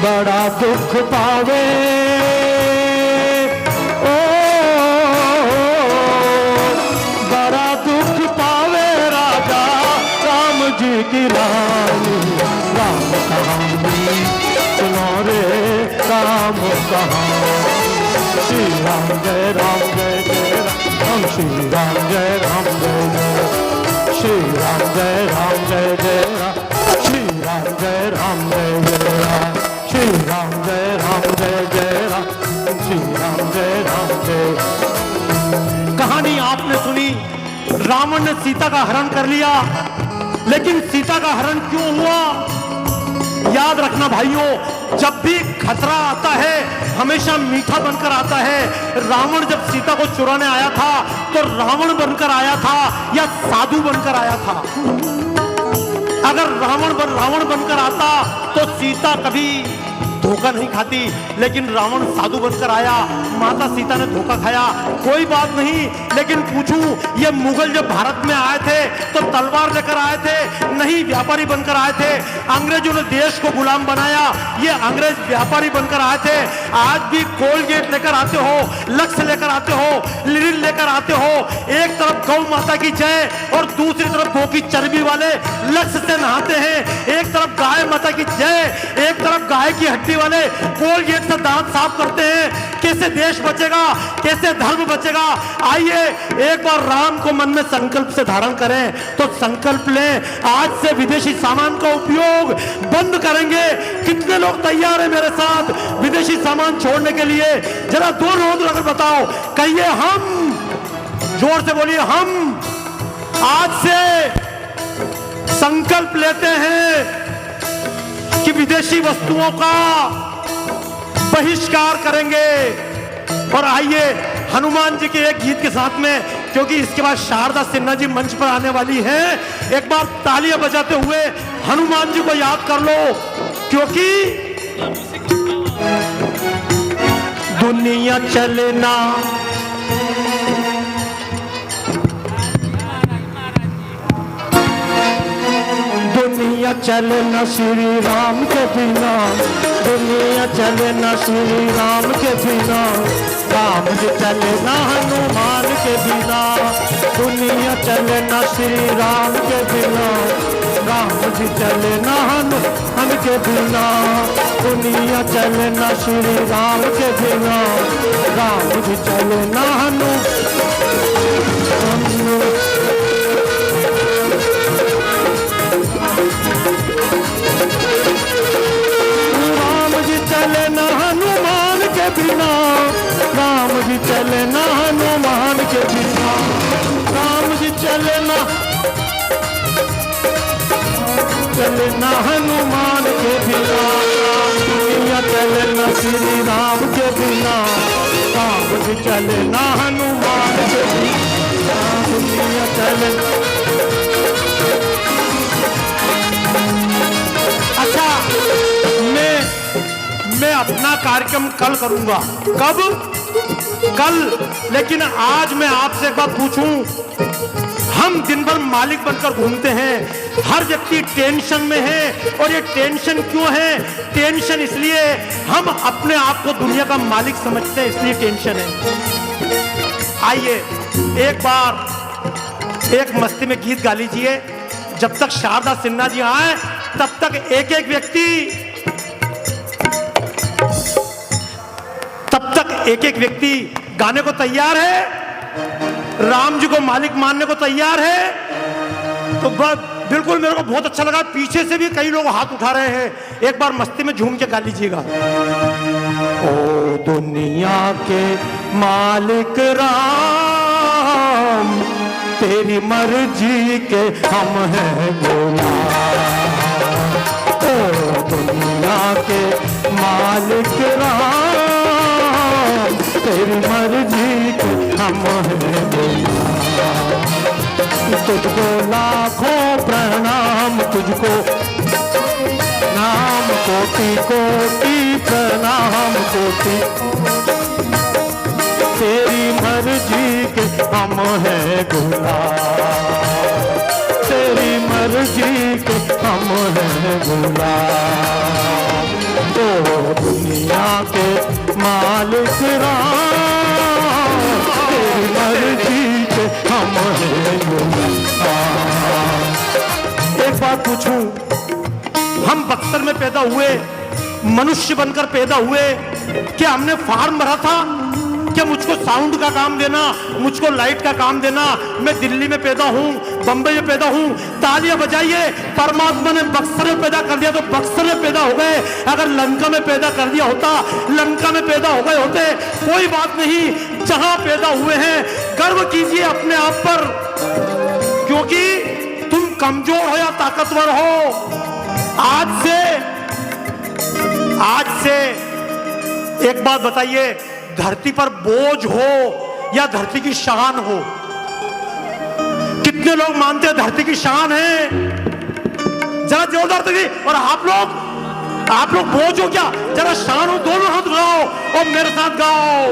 बड़ा दुख पावे ओ बड़ा दुख पावे राजा राम जी की रानी। राम कहानी सुनो रे राम कहानी। श्री राम जय राम जय जय राम श्री राम जय राम जय जय श्री राम जय राम जय जय राम श्री राम जय राम जय जय राम श्री राम जय राम जय जय राम श्री राम जय राम जय। कहानी आपने सुनी, रावण ने सीता का हरण कर लिया, लेकिन सीता का हरण क्यों हुआ? याद रखना भाइयों, जब भी खतरा आता है हमेशा मीठा बनकर आता है। रावण जब सीता को चुराने आया था तो रावण बनकर आया था या साधु बनकर आया था? अगर रावण बनकर आता तो सीता कभी धोखा नहीं खाती, लेकिन रावण साधु बनकर आया, माता सीता ने धोखा खाया। कोई बात नहीं, लेकिन पूछूं, ये मुगल जब भारत में आए थे तो तलवार लेकर आए थे? नहीं, व्यापारी बनकर आए थे। अंग्रेजों ने देश को गुलाम बनाया, ये अंग्रेज व्यापारी बनकर आए थे। आज भी कोलगेट लेकर आते हो, लक्स लेकर आते हो, लिरिल लेकर आते हो, एक तरफ गौ माता की जय और दूसरी तरफ गौ की चर्बी वाले लक्स से नहाते हैं। एक तरफ गाय माता की जय, एक तरफ गाय की हड्डी वाले कोलगेट से दांत साफ करते हैं। कैसे देश बचेगा, कैसे धर्म बचेगा? आइए एक बार राम को मन में संकल्प से धारण करें, तो संकल्प लें, आज से विदेशी सामान का उपयोग बंद करेंगे। कितने लोग तैयार हैं मेरे साथ विदेशी सामान छोड़ने के लिए? जरा दो लोग अगर बताओ, कहिए हम, जोर से बोलिए हम। आज से संकल्प लेते हैं कि विदेशी वस्तुओं का बहिष्कार करेंगे। और आइए हनुमान जी के एक गीत के साथ में, क्योंकि इसके बाद शारदा सिन्हा जी मंच पर आने वाली हैं, एक बार तालियां बजाते हुए हनुमान जी को याद कर लो, क्योंकि दुनिया चलना दुनिया चले न श्री राम के बिना, दुनिया चले न श्री राम के बिना, राम जी चले न हनुमान के बिना। दुनिया चले न श्री राम के बिना, राम जी चले न हनुमान के बिना। दुनिया चले न श्री राम के बिना, राम जी चले न हनुमान। चले न हनुमान के बिना, राम जी चले न हनुमान के बिना, राम जी चले न हनुमान के बिना। दुनिया चले न श्री राम के बिना, राम जी चले न हनुमान के बिना। दुनिया चले। अच्छा, मैं अपना कार्यक्रम कल करूंगा। कब? कल। लेकिन आज मैं आपसे एक बात पूछूं, हम दिन भर मालिक बनकर घूमते हैं, हर व्यक्ति टेंशन में है। और ये टेंशन क्यों है? टेंशन इसलिए हम अपने आप को दुनिया का मालिक समझते हैं, इसलिए टेंशन है। आइए एक बार एक मस्ती में गीत गा लीजिए। जब तक शारदा सिन्हा जी आए तब तक एक एक व्यक्ति गाने को तैयार है, राम जी को मालिक मानने को तैयार है। तो बिल्कुल मेरे को बहुत अच्छा लगा, पीछे से भी कई लोग हाथ उठा रहे हैं। एक बार मस्ती में झूम के गा लीजिएगा। ओ दुनिया के मालिक राम, तेरी मर्जी के हम हैं गुलाम। ओ दुनिया के मालिक राम, तेरी मर्जी के हम हैं गुलाम। तुझको लाखों प्रणाम, तुझको नाम कोटि कोटि प्रणाम कोटि। तेरी मर्जी के हम हैं गुलाम, तेरी मर्जी के हम हैं गुलाम। दुनिया के मालिक राम, तेरी मर्जी के हम हैं गुलाम। एक बात पूछूं, हम बक्सर में पैदा हुए, मनुष्य बनकर पैदा हुए, क्या हमने फार्म भरा था? क्या मुझको साउंड का काम देना, मुझको लाइट का काम देना? मैं दिल्ली में पैदा हूँ, बंबई में पैदा हूँ, तालियां बजाइए। परमात्मा ने बक्सर में पैदा कर दिया तो बक्सर में पैदा हो गए। अगर लंका में पैदा कर दिया होता, लंका में पैदा हो गए होते। कोई बात नहीं, जहां पैदा हुए हैं गर्व कीजिए अपने आप पर, क्योंकि तुम कमजोर हो या ताकतवर हो, आज से एक बात बताइए, धरती पर बोझ हो या धरती की शान हो? कितने लोग मानते हैं धरती की शान है? जरा जोरदार तकी। और आप लोग बोझ हो क्या? जरा शान हो, दोनों हाथ गाओ और मेरे साथ गाओ।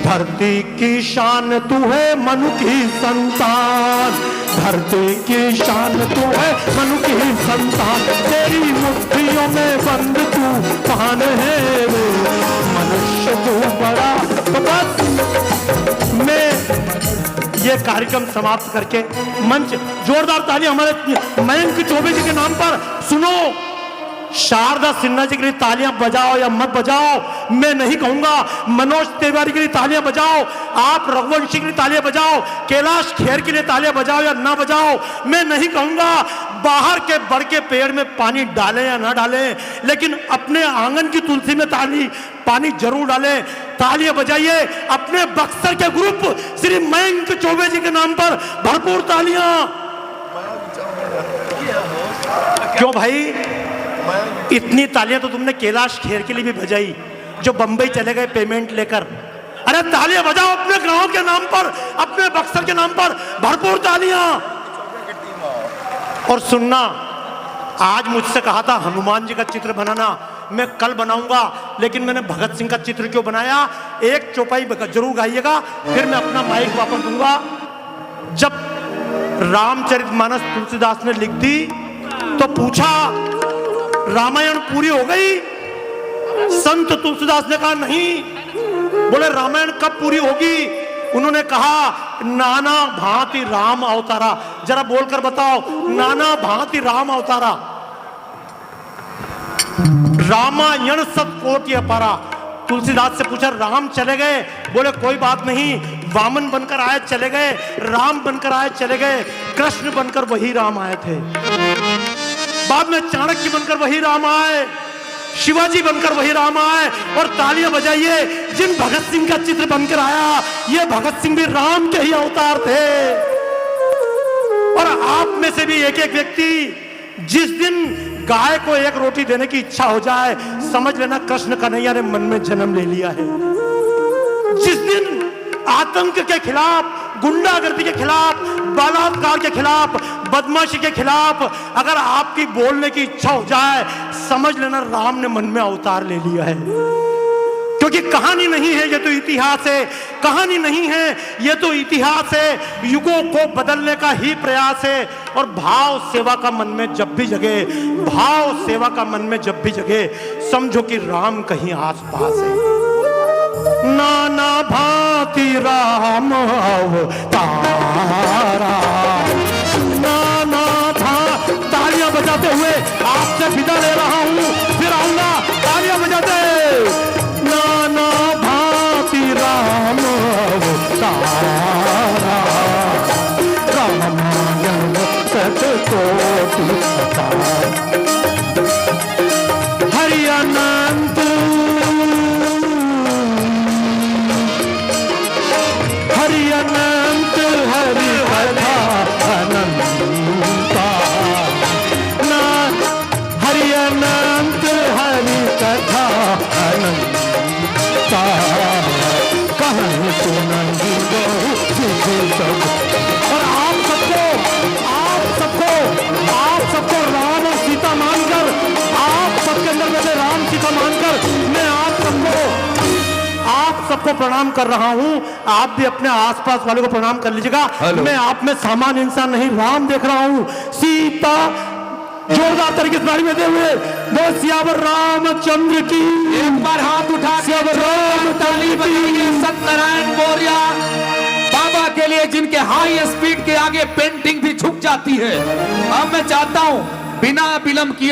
धरती की शान तू है मनु की संतान, धरती की शान तू है मनु की संतान, तेरी मुट्ठियों में बंद तू पान है रे मनुष्य तू बड़ा। तो बस मैं ये कार्यक्रम समाप्त करके मंच, जोरदार ताली हमारे मयंक चौबे जी के नाम पर। सुनो, शारदा सिन्हा जी के लिए तालियां बजाओ या मत बजाओ मैं नहीं कहूंगा, मनोज तिवारी के लिए तालियां बजाओ, आप रघुवंशी के लिए तालियां बजाओ, कैलाश खेर के लिए तालियां बजाओ या ना बजाओ मैं नहीं कहूंगा। बाहर के बड़ के पेड़ में पानी डालें या ना डालें, लेकिन अपने आंगन की तुलसी में पानी जरूर डालें। तालियां बजाइए अपने बक्सर के ग्रुप श्री मयंक चौबे जी के नाम पर, भरपूर तालियां। क्यों भाई, इतनी तालियां तो तुमने कैलाश खेर के लिए भी बजाई जो बंबई चले गए पेमेंट लेकर। अरे तालियां बजाओ अपने गांव के नाम पर, अपने बक्सर के नाम पर, भरपूर तालियां। और सुनना, आज मुझसे कहा था हनुमान जी का चित्र बनाना, मैं कल बनाऊंगा, लेकिन मैंने भगत सिंह का चित्र क्यों बनाया? एक चौपाई जरूर गाइएगा, फिर मैं अपना माइक वापस दूंगा। जब रामचरितमानस तुलसीदास ने लिख दी तो पूछा रामायण पूरी हो गई? संत तुलसीदास ने कहा नहीं। बोले रामायण कब पूरी होगी? उन्होंने कहा नाना भांति राम अवतारा। जरा बोलकर बताओ, नाना भांति राम अवतारा। रामायण सतकोटि अपारा। तुलसीदास से पूछा राम चले गए? बोले कोई बात नहीं, वामन बनकर आए चले गए, राम बनकर आए चले गए, कृष्ण बनकर वही राम आए थे, बाद में चाणक्य बनकर वही राम आए, शिवाजी बनकर वही राम आए। और तालियां बजाइए जिन भगत सिंह का चित्र बनकर आया, ये भगत सिंह भी राम के ही अवतार थे। और आप में से भी एक एक व्यक्ति, जिस दिन गाय को एक रोटी देने की इच्छा हो जाए, समझ लेना कृष्ण कन्हैया ने मन में जन्म ले लिया है। जिस दिन आतंक के खिलाफ, गुंडागर्दी के खिलाफ, बलात्कार के खिलाफ, बदमाशी के खिलाफ अगर आपकी बोलने की इच्छा हो जाए, समझ लेना राम ने मन में अवतार ले लिया है। क्योंकि कहानी नहीं है, ये तो इतिहास है। कहानी नहीं है, ये तो इतिहास है। युगों को बदलने का ही प्रयास है। और भाव सेवा का मन में जब भी जगे, भाव सेवा का मन में जब भी जगे, समझो कि राम कहीं आस पास है। नाना भांति राम अवतारा, नाना भांति। तालियां बजाते हुए आपसे विदा ले रहा हूं, फिर आऊंगा। तालियां बजाते, नाना भांति राम अवतारा, रामायण सतकोटि अपारा, हरि अनंत अनंत, हरि कथा अनंता, हरि अनंत, हरि कथा अनंता, कहानी सुनाएंगे सब। और आप सबको राम और सीता मानकर, आप सबके अंदर बैठे राम सीता मानकर मैं आप सबको प्रणाम कर रहा हूं। आप भी अपने आसपास वाले को प्रणाम कर लीजिएगा। मैं आप में सामान्य इंसान नहीं, राम देख रहा हूं। सीता जोरदार तरीके से ताली बजाते हुए वो सियावर रामचंद्र की। एक बार हाथ उठा के सियावर राम ताली बजाइए सत्यनारायण मौर्य बाबा के लिए, जिनके हाई स्पीड के आगे पेंटिंग भी झुक जाती है। अब मैं चाहता हूं बिना विलंब किए